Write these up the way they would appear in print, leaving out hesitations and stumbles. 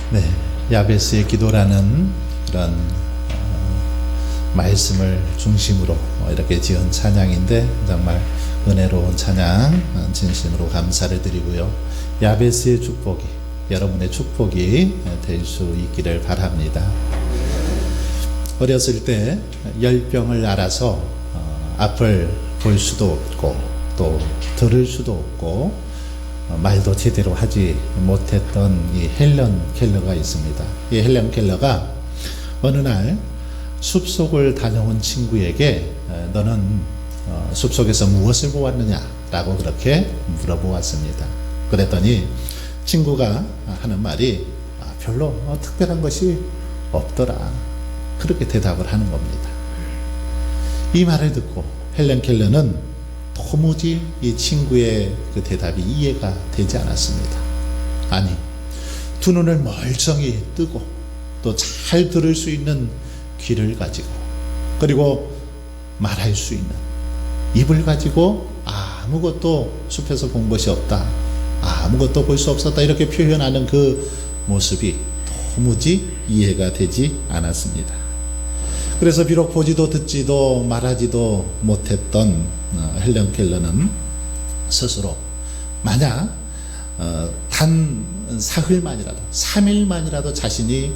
네, 야베스의 기도라는 그런 말씀을 중심으로 이렇게 지은 찬양인데 정말 은혜로운 찬양 진심으로 감사를 드리고요. 야베스의 축복이 여러분의 축복이 될 수 있기를 바랍니다. 어렸을 때 열병을 알아서 앞을 볼 수도 없고 또 들을 수도 없고 말도 제대로 하지 못했던 이 헬런 켈러가 있습니다. 이 헬런 켈러가 어느 날 숲속을 다녀온 친구에게 너는 숲속에서 무엇을 보았느냐 라고 그렇게 물어보았습니다. 그랬더니 친구가 하는 말이 별로 특별한 것이 없더라, 그렇게 대답을 하는 겁니다. 이 말을 듣고 헬런 켈러는 도무지 이 친구의 그 대답이 이해가 되지 않았습니다. 아니, 두 눈을 멀쩡히 뜨고 또 잘 들을 수 있는 귀를 가지고 그리고 말할 수 있는 입을 가지고 아무것도 숲에서 본 것이 없다, 아무것도 볼 수 없었다, 이렇게 표현하는 그 모습이 도무지 이해가 되지 않았습니다. 그래서 비록 보지도 듣지도 말하지도 못했던 헬런 켈러는 스스로 만약 단 사흘만이라도 3일만이라도 자신이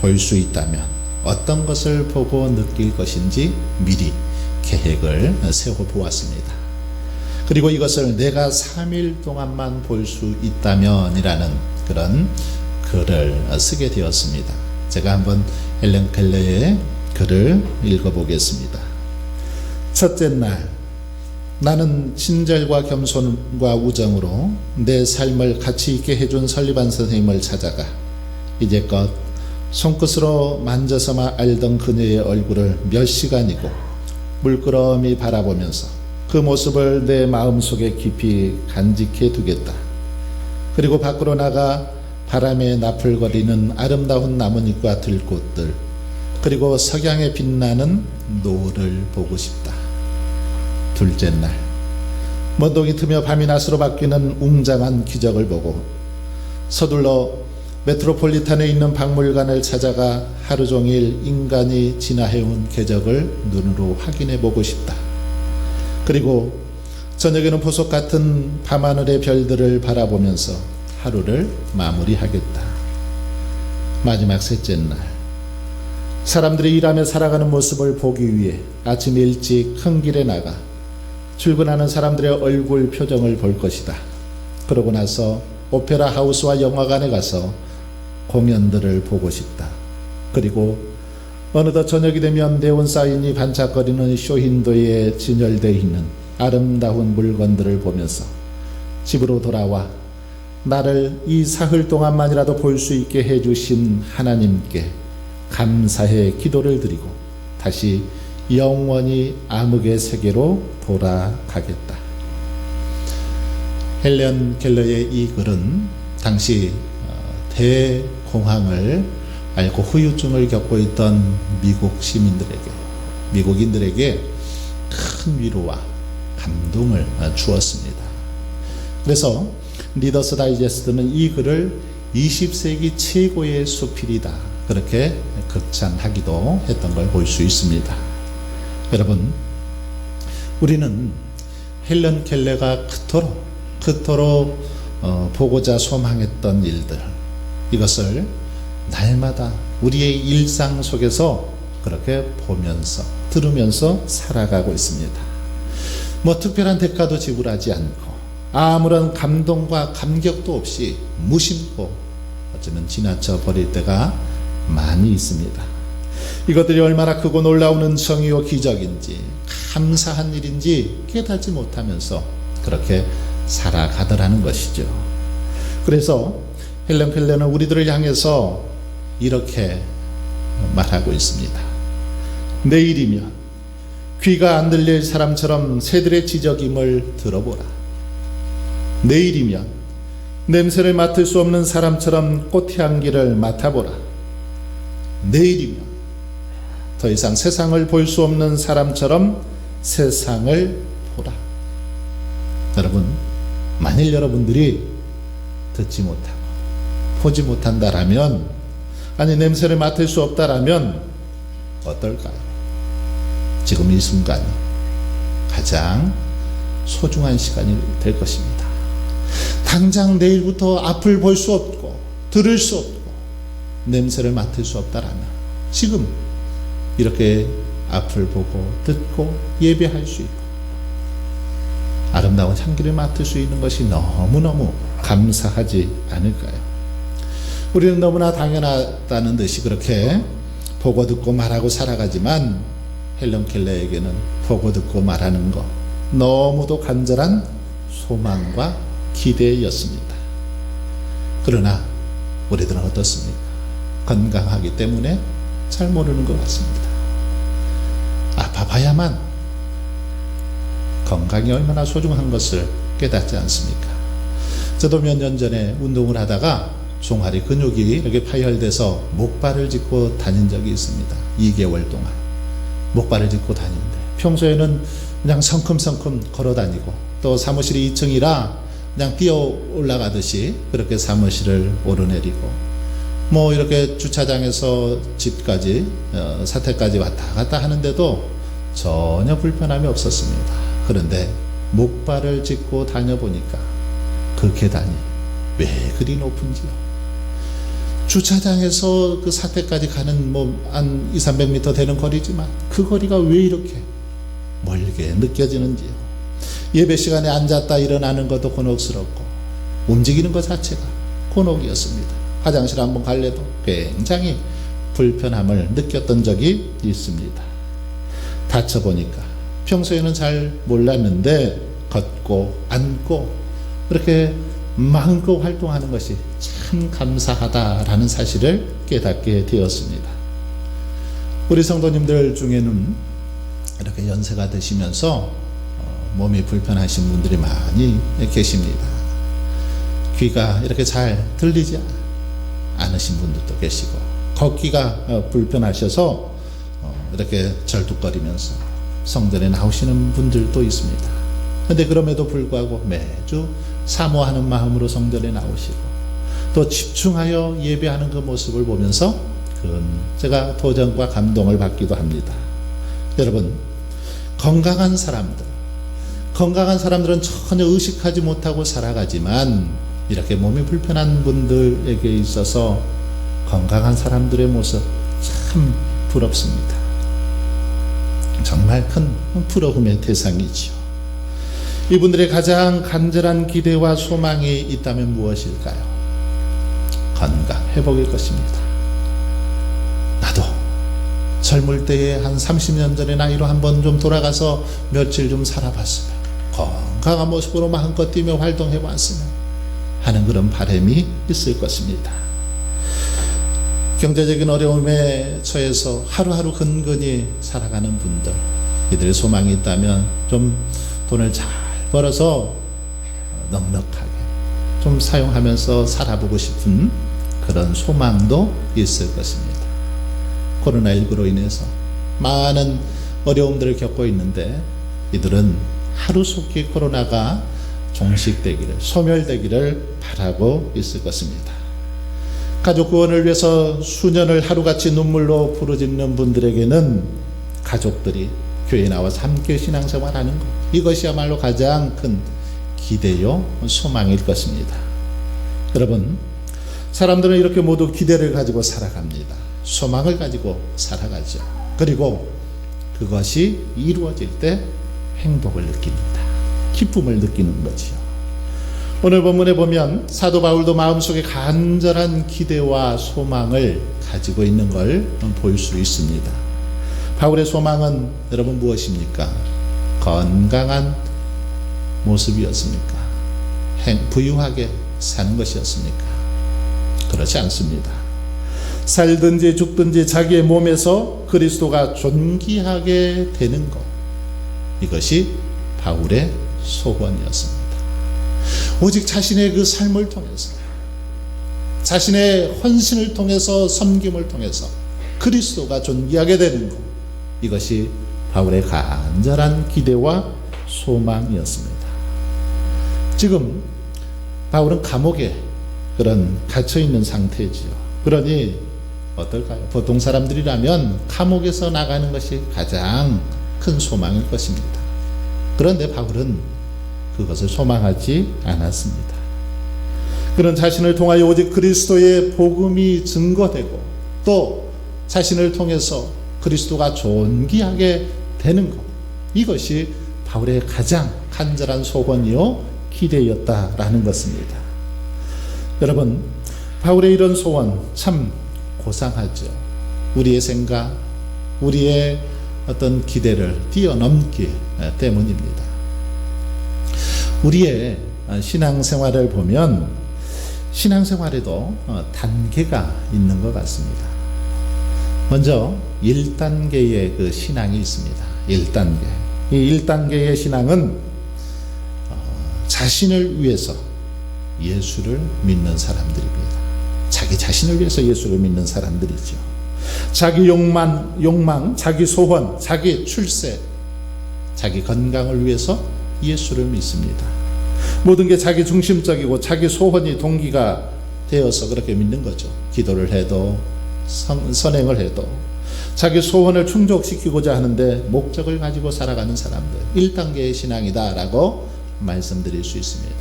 볼 수 있다면 어떤 것을 보고 느낄 것인지 미리 계획을 세워보았습니다. 그리고 이것을 내가 3일 동안만 볼 수 있다면 이라는 그런 글을 쓰게 되었습니다. 제가 한번 헬런 켈러의 글을 읽어보겠습니다. 첫째 날, 나는 친절과 겸손과 우정으로 내 삶을 가치 있게 해준 설리반 선생님을 찾아가 이제껏 손끝으로 만져서만 알던 그녀의 얼굴을 몇 시간이고 물끄러미 바라보면서 그 모습을 내 마음속에 깊이 간직해 두겠다. 그리고 밖으로 나가 바람에 나풀거리는 아름다운 나뭇잎과 들꽃들, 그리고 석양에 빛나는 노을을 보고 싶다. 둘째 날, 먼동이 트며 밤이 낮으로 바뀌는 웅장한 기적을 보고 서둘러 메트로폴리탄에 있는 박물관을 찾아가 하루 종일 인간이 진화해온 궤적을 눈으로 확인해 보고 싶다. 그리고 저녁에는 보석 같은 밤하늘의 별들을 바라보면서 하루를 마무리하겠다. 마지막 셋째 날, 사람들이 일하며 살아가는 모습을 보기 위해 아침 일찍 큰 길에 나가 출근하는 사람들의 얼굴 표정을 볼 것이다. 그러고 나서 오페라 하우스와 영화관에 가서 공연들을 보고 싶다. 그리고 어느덧 저녁이 되면 네온 사인이 반짝거리는 쇼윈도에 진열되어 있는 아름다운 물건들을 보면서 집으로 돌아와 나를 이 사흘 동안만이라도 볼 수 있게 해주신 하나님께 감사의 기도를 드리고 다시 영원히 암흑의 세계로 돌아가겠다. 헬런 켈러의 이 글은 당시 대공황을 앓고 후유증을 겪고 있던 미국인들에게 큰 위로와 감동을 주었습니다. 그래서 리더스 다이제스트는 이 글을 20세기 최고의 수필이다, 그렇게 극찬하기도 했던 걸 볼 수 있습니다. 여러분, 우리는 헬런 켈러가 그토록 보고자 소망했던 일들, 이것을 날마다 우리의 일상 속에서 그렇게 보면서 들으면서 살아가고 있습니다. 뭐 특별한 대가도 지불하지 않고 아무런 감동과 감격도 없이 무심코 어쩌면 지나쳐 버릴 때가 많이 있습니다. 이것들이 얼마나 크고 놀라운 은총이요 기적인지 감사한 일인지 깨닫지 못하면서 그렇게 살아가더라는 것이죠. 그래서 헬런 켈러는 우리들을 향해서 이렇게 말하고 있습니다. 내일이면 귀가 안 들릴 사람처럼 새들의 지저김을 들어보라. 내일이면 냄새를 맡을 수 없는 사람처럼 꽃향기를 맡아보라. 내일이면 더 이상 세상을 볼 수 없는 사람처럼 세상을 보라. 여러분, 만일 여러분들이 듣지 못하고 보지 못한다라면 아니 냄새를 맡을 수 없다라면 어떨까요? 지금 이 순간이 가장 소중한 시간이 될 것입니다. 당장 내일부터 앞을 볼 수 없고 들을 수 없고 냄새를 맡을 수 없다라면 지금 이렇게 앞을 보고 듣고 예배할 수 있고 아름다운 향기를 맡을 수 있는 것이 너무너무 감사하지 않을까요? 우리는 너무나 당연하다는 듯이 그렇게 보고 듣고 말하고 살아가지만 헬런 켈러에게는 보고 듣고 말하는 것 너무도 간절한 소망과 기대였습니다. 그러나 우리들은 어떻습니까? 건강하기 때문에 잘 모르는 것 같습니다. 아파봐야만 건강이 얼마나 소중한 것을 깨닫지 않습니까? 저도 몇 년 전에 운동을 하다가 종아리 근육이 이렇게 파열돼서 목발을 짚고 다닌 적이 있습니다. 2개월 동안 목발을 짚고 다니는데 평소에는 그냥 성큼성큼 걸어 다니고 또 사무실이 2층이라 그냥 뛰어 올라가듯이 그렇게 사무실을 오르내리고 뭐 이렇게 주차장에서 집까지 사택까지 왔다 갔다 하는데도 전혀 불편함이 없었습니다. 그런데 목발을 짚고 다녀보니까 그 계단이 왜 그리 높은지요. 주차장에서 그 사택까지 가는 뭐 한 200~300m 되는 거리지만 그 거리가 왜 이렇게 멀게 느껴지는지요. 예배 시간에 앉았다 일어나는 것도 곤혹스럽고 움직이는 것 자체가 곤혹이었습니다. 화장실 한번 갈래도 굉장히 불편함을 느꼈던 적이 있습니다. 다쳐보니까 평소에는 잘 몰랐는데 걷고 앉고 그렇게 마음껏 활동하는 것이 참 감사하다라는 사실을 깨닫게 되었습니다. 우리 성도님들 중에는 이렇게 연세가 드시면서 몸이 불편하신 분들이 많이 계십니다. 귀가 이렇게 잘 들리지 않으신 분들도 계시고 걷기가 불편하셔서 이렇게 절뚝거리면서 성전에 나오시는 분들도 있습니다. 그런데 그럼에도 불구하고 매주 사모하는 마음으로 성전에 나오시고 또 집중하여 예배하는 그 모습을 보면서 제가 도전과 감동을 받기도 합니다. 여러분, 건강한 사람들은 전혀 의식하지 못하고 살아가지만 이렇게 몸이 불편한 분들에게 있어서 건강한 사람들의 모습 참 부럽습니다. 정말 큰 부러움의 대상이지요. 이분들의 가장 간절한 기대와 소망이 있다면 무엇일까요? 건강 회복일 것입니다. 나도 젊을 때에 한 30년 전의 나이로 한번 좀 돌아가서 며칠 좀 살아봤으면 건강한 모습으로 마음껏 뛰며 활동해 봤으면 하는 그런 바람이 있을 것입니다. 경제적인 어려움에 처해서 하루하루 근근히 살아가는 분들, 이들의 소망이 있다면 좀 돈을 잘 벌어서 넉넉하게 좀 사용하면서 살아보고 싶은 그런 소망도 있을 것입니다. 코로나19로 인해서 많은 어려움들을 겪고 있는데 이들은 하루속히 코로나가 종식되기를, 소멸되기를 바라고 있을 것입니다. 가족 구원을 위해서 수년을 하루같이 눈물로 부르짖는 분들에게는 가족들이 교회에 나와서 함께 신앙생활하는 것, 이것이야말로 가장 큰 기대요 소망일 것입니다. 여러분, 사람들은 이렇게 모두 기대를 가지고 살아갑니다. 소망을 가지고 살아가죠. 그리고 그것이 이루어질 때 행복을 느낍니다. 기쁨을 느끼는 거지요. 오늘 본문에 보면 사도 바울도 마음속에 간절한 기대와 소망을 가지고 있는 걸 볼 수 있습니다. 바울의 소망은 여러분 무엇입니까? 건강한 모습이었습니까? 부유하게 사는 것이었습니까? 그렇지 않습니다. 살든지 죽든지 자기의 몸에서 그리스도가 존귀하게 되는 것, 이것이 바울의 소원이었습니다. 오직 자신의 그 삶을 통해서, 자신의 헌신을 통해서, 섬김을 통해서 그리스도가 존귀하게 되는 것, 이것이 바울의 간절한 기대와 소망이었습니다. 지금 바울은 감옥에 갇혀 있는 상태지요. 그러니 어떨까요? 보통 사람들이라면 감옥에서 나가는 것이 가장 큰 소망일 것입니다. 그런데 바울은 그것을 소망하지 않았습니다. 그는 자신을 통하여 오직 그리스도의 복음이 증거되고 또 자신을 통해서 그리스도가 존귀하게 되는 것, 이것이 바울의 가장 간절한 소원이요 기대였다라는 것입니다. 여러분, 바울의 이런 소원 참 고상하죠. 우리의 생각, 우리의 어떤 기대를 뛰어넘기 때문입니다. 우리의 신앙생활을 보면 신앙생활에도 단계가 있는 것 같습니다. 먼저 1단계의 그 신앙이 있습니다. 1단계. 이 1단계의 신앙은 자신을 위해서 예수를 믿는 사람들입니다. 자기 자신을 위해서 예수를 믿는 사람들이죠. 자기 욕망, 자기 소원, 자기 출세, 자기 건강을 위해서 예수를 믿습니다. 모든 게 자기 중심적이고 자기 소원이 동기가 되어서 그렇게 믿는 거죠. 기도를 해도 선행을 해도 자기 소원을 충족시키고자 하는데 목적을 가지고 살아가는 사람들, 1단계의 신앙이다라고 말씀드릴 수 있습니다.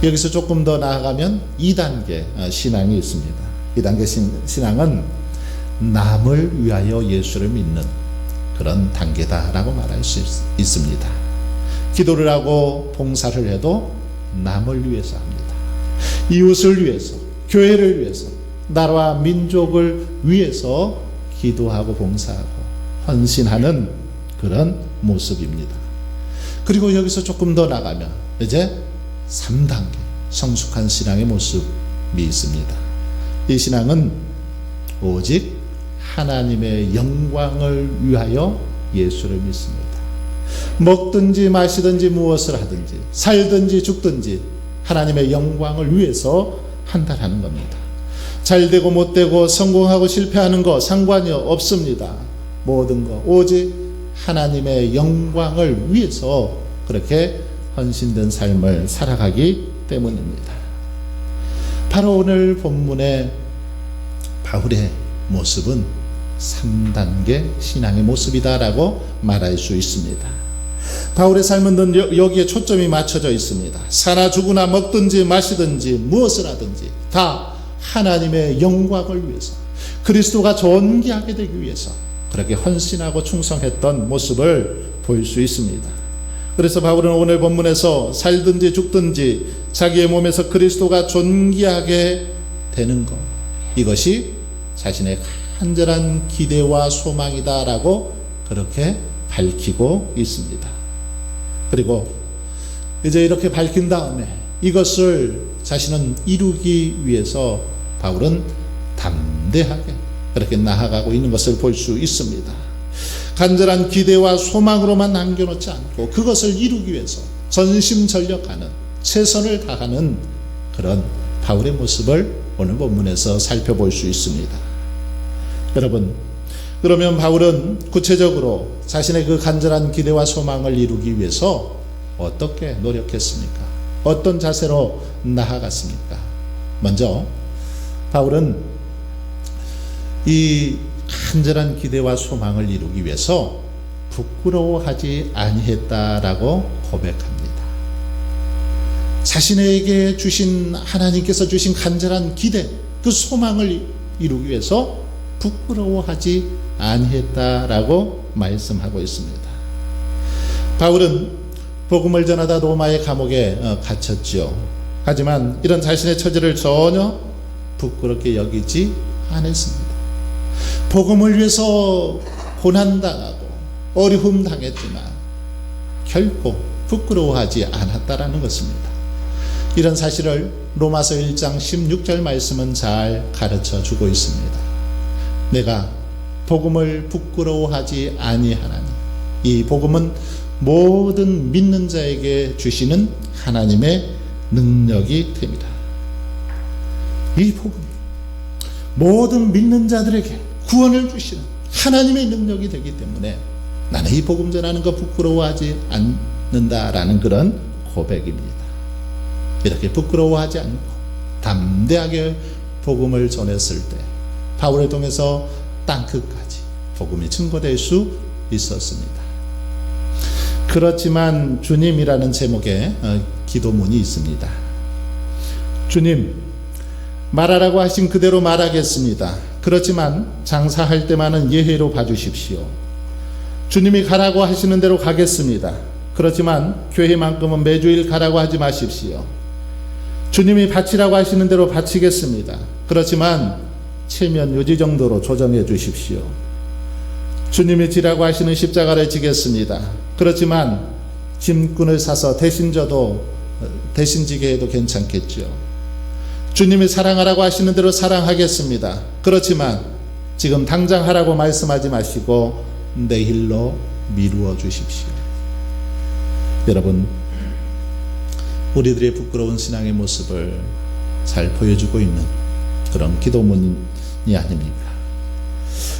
여기서 조금 더 나아가면 2단계 신앙이 있습니다. 2단계 신앙은 남을 위하여 예수를 믿는 그런 단계다라고 말할 수 있습니다. 기도를 하고 봉사를 해도 남을 위해서 합니다. 이웃을 위해서, 교회를 위해서, 나라와 민족을 위해서 기도하고 봉사하고 헌신하는 그런 모습입니다. 그리고 여기서 조금 더 나가면 이제 3단계 성숙한 신앙의 모습이 있습니다. 이 신앙은 오직 하나님의 영광을 위하여 예수를 믿습니다. 먹든지 마시든지 무엇을 하든지 살든지 죽든지 하나님의 영광을 위해서 한다라는 겁니다. 잘되고 못되고 성공하고 실패하는 거 상관이 없습니다. 모든 거 오직 하나님의 영광을 위해서 그렇게 헌신된 삶을 살아가기 때문입니다. 바로 오늘 본문의 바울의 모습은 3단계 신앙의 모습이다라고 말할 수 있습니다. 바울의 삶은 여기에 초점이 맞춰져 있습니다. 사나 죽으나 먹든지 마시든지 무엇을 하든지 다 하나님의 영광을 위해서 그리스도가 존귀하게 되기 위해서 그렇게 헌신하고 충성했던 모습을 볼 수 있습니다. 그래서 바울은 오늘 본문에서 살든지 죽든지 자기의 몸에서 그리스도가 존귀하게 되는 것, 이것이 자신의 간절한 기대와 소망이다라고 그렇게 밝히고 있습니다. 그리고 이제 이렇게 밝힌 다음에 이것을 자신은 이루기 위해서 바울은 담대하게 그렇게 나아가고 있는 것을 볼 수 있습니다. 간절한 기대와 소망으로만 남겨놓지 않고 그것을 이루기 위해서 전심전력하는, 최선을 다하는 그런 바울의 모습을 오늘 본문에서 살펴볼 수 있습니다. 여러분, 그러면 바울은 구체적으로 자신의 그 간절한 기대와 소망을 이루기 위해서 어떻게 노력했습니까? 어떤 자세로 나아갔습니까? 먼저 바울은 이 간절한 기대와 소망을 이루기 위해서 부끄러워하지 아니했다라고 고백합니다. 자신에게 주신, 하나님께서 주신 간절한 기대, 그 소망을 이루기 위해서 부끄러워하지 아니했다라고 말씀하고 있습니다. 바울은 복음을 전하다 로마의 감옥에 갇혔죠. 하지만 이런 자신의 처지를 전혀 부끄럽게 여기지 않았습니다. 복음을 위해서 고난당하고 어려움 당했지만 결코 부끄러워하지 않았다라는 것입니다. 이런 사실을 로마서 1장 16절 말씀은 잘 가르쳐 주고 있습니다. 내가 복음을 부끄러워하지 아니하나니, 이 복음은 모든 믿는 자에게 주시는 하나님의 능력이 됩니다. 이 복음이 모든 믿는 자들에게 구원을 주시는 하나님의 능력이 되기 때문에 나는 이 복음 전하는 거 부끄러워하지 않는다라는 그런 고백입니다. 이렇게 부끄러워하지 않고 담대하게 복음을 전했을 때 바울을 통해서 땅끝까지 복음이 증거될 수 있었습니다. 그렇지만 주님이라는 제목의 기도문이 있습니다. 주님, 말하라고 하신 그대로 말하겠습니다. 그렇지만 장사할 때만은 예외로 봐주십시오. 주님이 가라고 하시는 대로 가겠습니다. 그렇지만 교회만큼은 매주일 가라고 하지 마십시오. 주님이 바치라고 하시는 대로 바치겠습니다. 그렇지만 체면 유지 정도로 조정해 주십시오. 주님이 지라고 하시는 십자가를 지겠습니다. 그렇지만 짐꾼을 사서 대신 지게 해도 괜찮겠죠. 주님이 사랑하라고 하시는 대로 사랑하겠습니다. 그렇지만 지금 당장 하라고 말씀하지 마시고 내일로 미루어 주십시오. 여러분, 우리들의 부끄러운 신앙의 모습을 잘 보여주고 있는 그런 기도문이 아닙니까?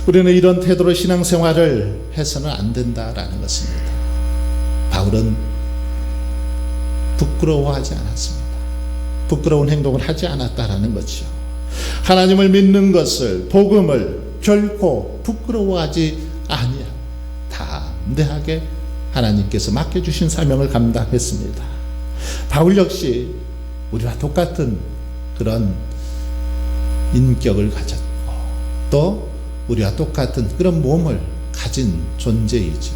우리는 이런 태도로 신앙생활을 해서는 안 된다라는 것입니다. 바울은 부끄러워하지 않았습니다. 부끄러운 행동을 하지 않았다라는 거죠. 하나님을 믿는 것을, 복음을 결코 부끄러워하지 아니하고 담대하게 하나님께서 맡겨주신 사명을 감당했습니다. 바울 역시 우리와 똑같은 그런 인격을 가졌고 또 우리와 똑같은 그런 몸을 가진 존재이죠.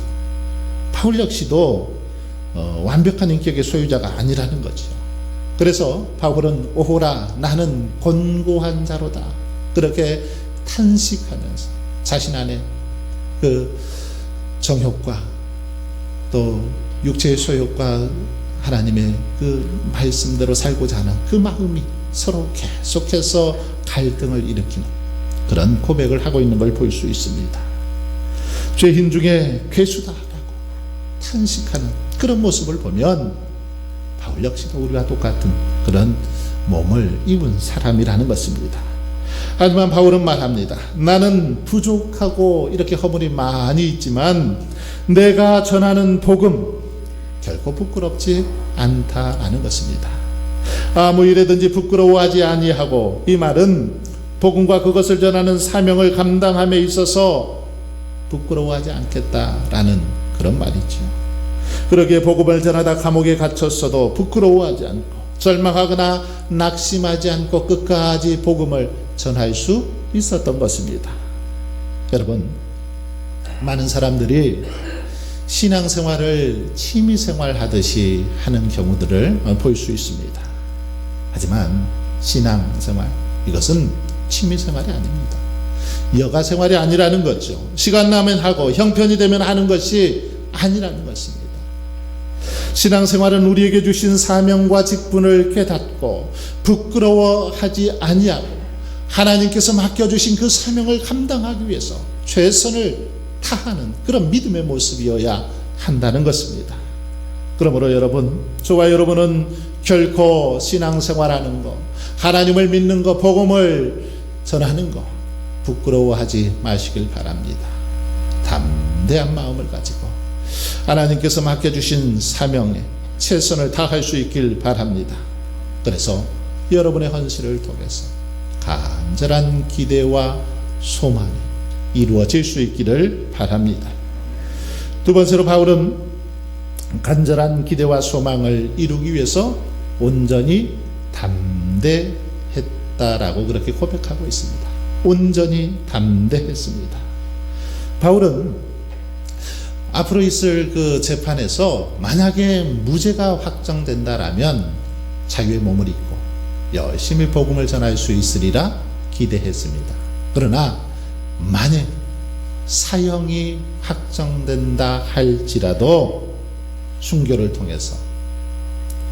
바울 역시도 완벽한 인격의 소유자가 아니라는 거죠. 그래서 바울은 오호라 나는 곤고한 자로다 그렇게 탄식하면서 자신 안에 그 정욕과 또 육체의 소욕과 하나님의 그 말씀대로 살고자 하는 그 마음이 서로 계속해서 갈등을 일으키는 그런 고백을 하고 있는 걸 볼 수 있습니다. 죄인 중에 괴수다라고 탄식하는 그런 모습을 보면 바울 역시도 우리와 똑같은 그런 몸을 입은 사람이라는 것입니다. 하지만 바울은 말합니다. 나는 부족하고 이렇게 허물이 많이 있지만 내가 전하는 복음 결코 부끄럽지 않다라는 것입니다. 아무 일에든지 부끄러워하지 아니하고, 이 말은 복음과 그것을 전하는 사명을 감당함에 있어서 부끄러워하지 않겠다라는 그런 말이죠. 그러기에 복음을 전하다 감옥에 갇혔어도 부끄러워하지 않고 절망하거나 낙심하지 않고 끝까지 복음을 전할 수 있었던 것입니다. 여러분, 많은 사람들이 신앙생활을 취미생활 하듯이 하는 경우들을 볼 수 있습니다. 하지만 신앙생활, 이것은 취미생활이 아닙니다. 여가생활이 아니라는 거죠. 시간 나면 하고 형편이 되면 하는 것이 아니라는 것입니다. 신앙생활은 우리에게 주신 사명과 직분을 깨닫고 부끄러워하지 아니하고 하나님께서 맡겨주신 그 사명을 감당하기 위해서 최선을 다하는 그런 믿음의 모습이어야 한다는 것입니다. 그러므로 여러분, 저와 여러분은 결코 신앙생활하는 것, 하나님을 믿는 것, 복음을 전하는 것 부끄러워하지 마시길 바랍니다. 담대한 마음을 가지고 하나님께서 맡겨주신 사명에 최선을 다할 수 있길 바랍니다. 그래서 여러분의 헌신을 통해서 간절한 기대와 소망이 이루어질 수 있기를 바랍니다. 두 번째로 바울은 간절한 기대와 소망을 이루기 위해서 온전히 담대했다라고 그렇게 고백하고 있습니다. 온전히 담대했습니다. 바울은 앞으로 있을 그 재판에서 만약에 무죄가 확정된다라면 자유의 몸을 입고 열심히 복음을 전할 수 있으리라 기대했습니다. 그러나 만약 사형이 확정된다 할지라도 순교를 통해서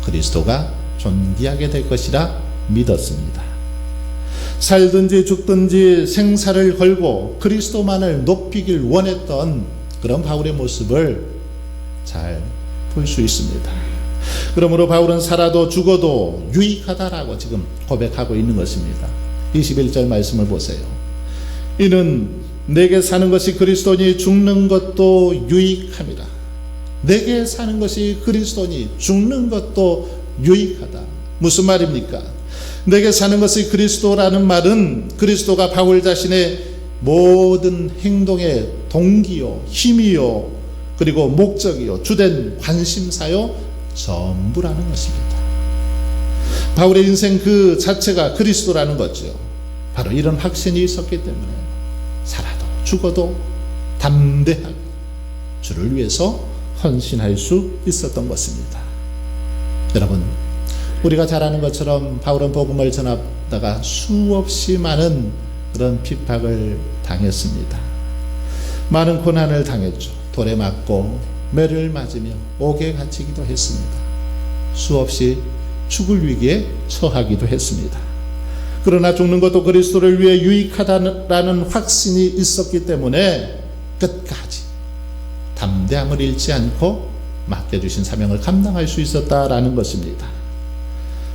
그리스도가 존귀하게 될 것이라 믿었습니다. 살든지 죽든지 생사를 걸고 그리스도만을 높이길 원했던 그런 바울의 모습을 잘 볼 수 있습니다. 그러므로 바울은 살아도 죽어도 유익하다라고 지금 고백하고 있는 것입니다. 21절 말씀을 보세요. 이는 내게 사는 것이 그리스도니 죽는 것도 유익함이라. 내게 사는 것이 그리스도니 죽는 것도 유익하다. 무슨 말입니까? 내게 사는 것이 그리스도라는 말은 그리스도가 바울 자신의 모든 행동의 동기요, 힘이요, 그리고 목적이요, 주된 관심사요, 전부라는 것입니다. 바울의 인생 그 자체가 그리스도라는 거죠. 바로 이런 확신이 있었기 때문에 살아도 죽어도 담대하게 주를 위해서 헌신할 수 있었던 것입니다. 여러분, 우리가 잘 아는 것처럼 바울은 복음을 전하다가 수없이 많은 그런 핍박을 당했습니다. 많은 고난을 당했죠. 돌에 맞고 매를 맞으며 옥에 갇히기도 했습니다. 수없이 죽을 위기에 처하기도 했습니다. 그러나 죽는 것도 그리스도를 위해 유익하다는 확신이 있었기 때문에 끝까지 담대함을 잃지 않고 맡겨주신 사명을 감당할 수 있었다라는 것입니다.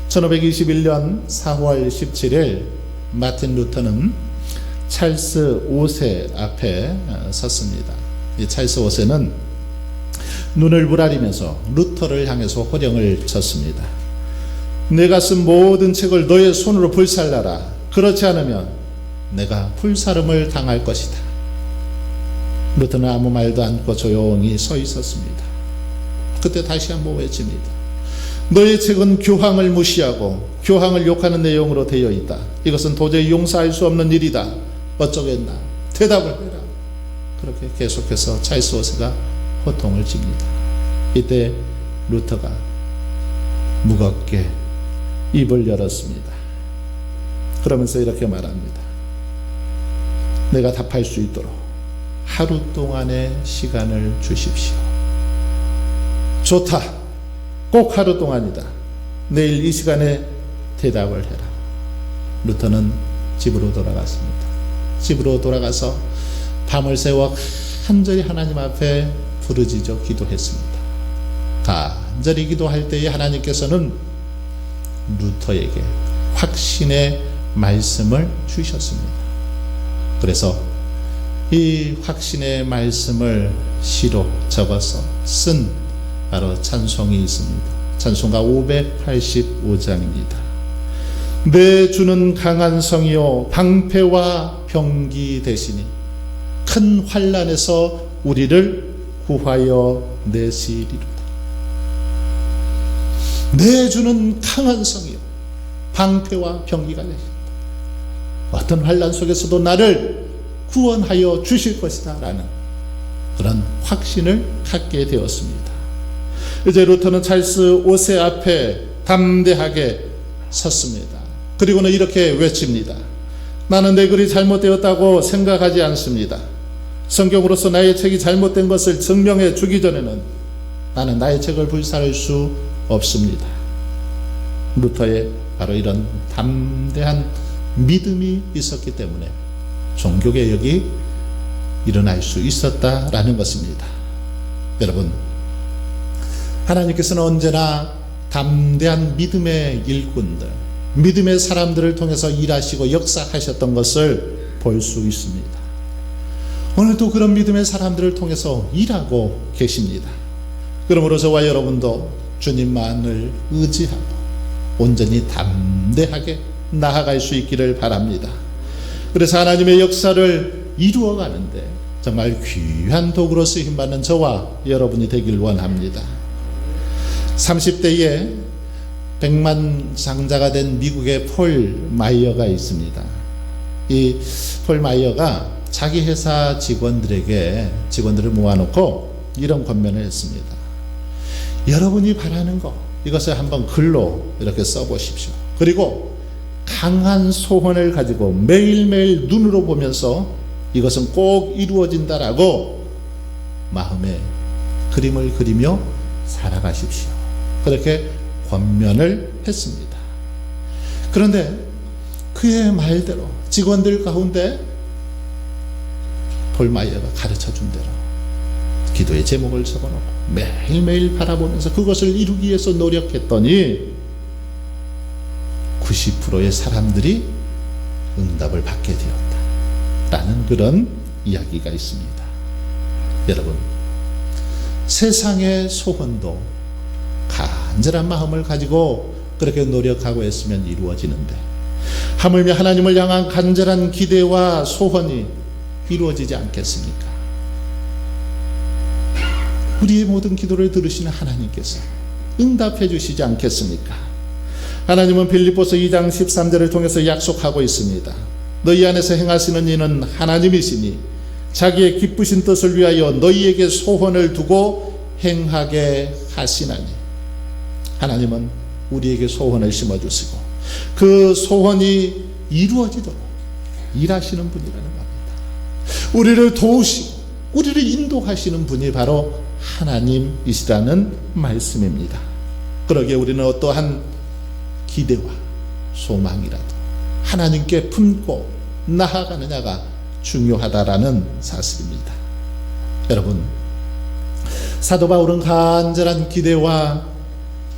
1521년 4월 17일 마틴 루터는 찰스 5세 앞에 섰습니다. 이 찰스 5세는 눈을 부라리면서 루터를 향해서 호령을 쳤습니다. 내가 쓴 모든 책을 너의 손으로 불살라라. 그렇지 않으면 내가 불사름을 당할 것이다. 루터는 아무 말도 않고 조용히 서 있었습니다. 그때 다시 한번 외칩니다. 너의 책은 교황을 무시하고 교황을 욕하는 내용으로 되어 있다. 이것은 도저히 용서할 수 없는 일이다. 어쩌겠나? 대답을 해라. 그렇게 계속해서 찰스 5세가 호통을 칩니다. 이때 루터가 무겁게 입을 열었습니다. 그러면서 이렇게 말합니다. 내가 답할 수 있도록 하루 동안의 시간을 주십시오. 좋다. 꼭 하루 동안이다. 내일 이 시간에 대답을 해라. 루터는 집으로 돌아갔습니다. 집으로 돌아가서 밤을 새워 간절히 하나님 앞에 부르짖어 기도했습니다. 간절히 기도할 때에 하나님께서는 루터에게 확신의 말씀을 주셨습니다. 그래서 이 확신의 말씀을 시로 적어서 쓴 바로 찬송이 있습니다. 찬송가 585장입니다. 내 주는 강한 성이요 방패와 병기 되시니 큰 환난에서 우리를 구하여 내시리로다. 내 주는 강한 성이요 방패와 병기가 되십니다. 어떤 환난 속에서도 나를 구원하여 주실 것이다 라는 그런 확신을 갖게 되었습니다. 이제 루터는 찰스 5세 앞에 담대하게 섰습니다. 그리고는 이렇게 외칩니다. 나는 내 글이 잘못되었다고 생각하지 않습니다. 성경으로서 나의 책이 잘못된 것을 증명해 주기 전에는 나는 나의 책을 불살할 수 없습니다. 루터의 바로 이런 담대한 믿음이 있었기 때문에 종교개혁이 일어날 수 있었다라는 것입니다. 여러분, 하나님께서는 언제나 담대한 믿음의 일꾼들, 믿음의 사람들을 통해서 일하시고 역사하셨던 것을 볼 수 있습니다. 오늘도 그런 믿음의 사람들을 통해서 일하고 계십니다. 그러므로 저와 여러분도 주님만을 의지하고 온전히 담대하게 나아갈 수 있기를 바랍니다. 그래서 하나님의 역사를 이루어가는데 정말 귀한 도구로 쓰임받는 저와 여러분이 되길 원합니다. 30대에 백만장자가 된 미국의 폴 마이어가 있습니다. 이 폴 마이어가 자기 회사 직원들을 모아놓고 이런 권면을 했습니다. 여러분이 바라는 것, 이것을 한번 글로 이렇게 써보십시오. 그리고 강한 소원을 가지고 매일매일 눈으로 보면서 이것은 꼭 이루어진다라고 마음에 그림을 그리며 살아가십시오. 그렇게 권면을 했습니다. 그런데 그의 말대로 직원들 가운데 폴 마이어가 가르쳐준 대로 기도의 제목을 적어놓고 매일매일 바라보면서 그것을 이루기 위해서 노력했더니 90%의 사람들이 응답을 받게 되었다라는 그런 이야기가 있습니다. 여러분, 세상의 소원도 간절한 마음을 가지고 그렇게 노력하고 했으면 이루어지는데 하물며 하나님을 향한 간절한 기대와 소원이 이루어지지 않겠습니까? 우리의 모든 기도를 들으시는 하나님께서 응답해 주시지 않겠습니까? 하나님은 빌립보서 2장 13절을 통해서 약속하고 있습니다. 너희 안에서 행하시는 이는 하나님이시니 자기의 기쁘신 뜻을 위하여 너희에게 소원을 두고 행하게 하시나니. 하나님은 우리에게 소원을 심어주시고 그 소원이 이루어지도록 일하시는 분이라는 겁니다. 우리를 도우시고 우리를 인도하시는 분이 바로 하나님이시라는 말씀입니다. 그러기에 우리는 어떠한 기대와 소망이라도 하나님께 품고 나아가느냐가 중요하다라는 사실입니다. 여러분, 사도 바울은 간절한 기대와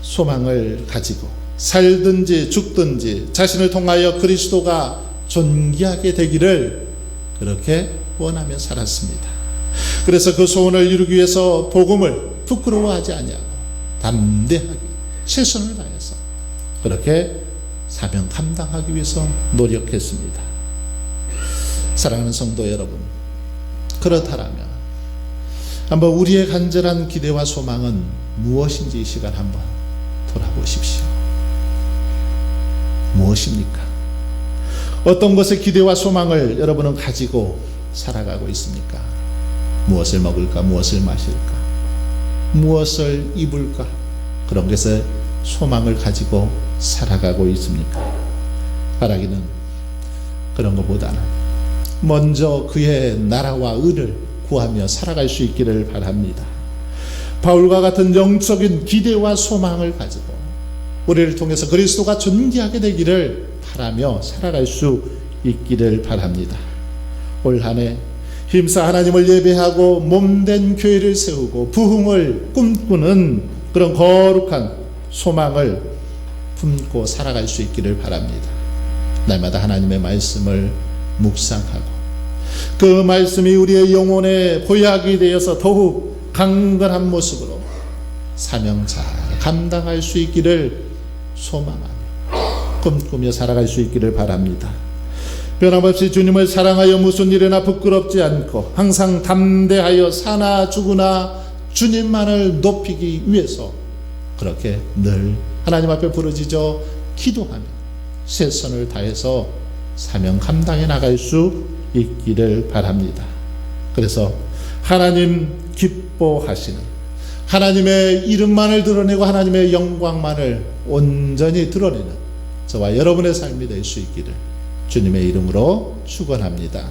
소망을 가지고 살든지 죽든지 자신을 통하여 그리스도가 존귀하게 되기를 그렇게 원하며 살았습니다. 그래서 그 소원을 이루기 위해서 복음을 부끄러워하지 아니하고 담대하게 최선을 다해서 그렇게 사명 감당하기 위해서 노력했습니다. 사랑하는 성도 여러분, 그렇다면 한번 우리의 간절한 기대와 소망은 무엇인지 이 시간 한번 돌아보십시오. 무엇입니까? 어떤 것의 기대와 소망을 여러분은 가지고 살아가고 있습니까? 무엇을 먹을까? 무엇을 마실까? 무엇을 입을까? 그런 것에 소망을 가지고 살아가고 있습니까? 바라기는 그런 것보다는 먼저 그의 나라와 의를 구하며 살아갈 수 있기를 바랍니다. 바울과 같은 영적인 기대와 소망을 가지고 우리를 통해서 그리스도가 존귀하게 되기를 바라며 살아갈 수 있기를 바랍니다. 올 한 해 힘써 하나님을 예배하고 몸된 교회를 세우고 부흥을 꿈꾸는 그런 거룩한 소망을 품고 살아갈 수 있기를 바랍니다. 날마다 하나님의 말씀을 묵상하고 그 말씀이 우리의 영혼에 보약이 되어서 더욱 강건한 모습으로 사명 잘 감당할 수 있기를 소망하며 꿈꾸며 살아갈 수 있기를 바랍니다. 변함없이 주님을 사랑하여 무슨 일에나 부끄럽지 않고 항상 담대하여 사나 죽으나 주님만을 높이기 위해서 그렇게 늘 하나님 앞에 부르짖어 기도하며 최선을 다해서 사명 감당해 나갈 수 있기를 바랍니다. 그래서 하나님 기뻐하시는 하나님의 이름만을 드러내고 하나님의 영광만을 온전히 드러내는 저와 여러분의 삶이 될 수 있기를 주님의 이름으로 축원합니다.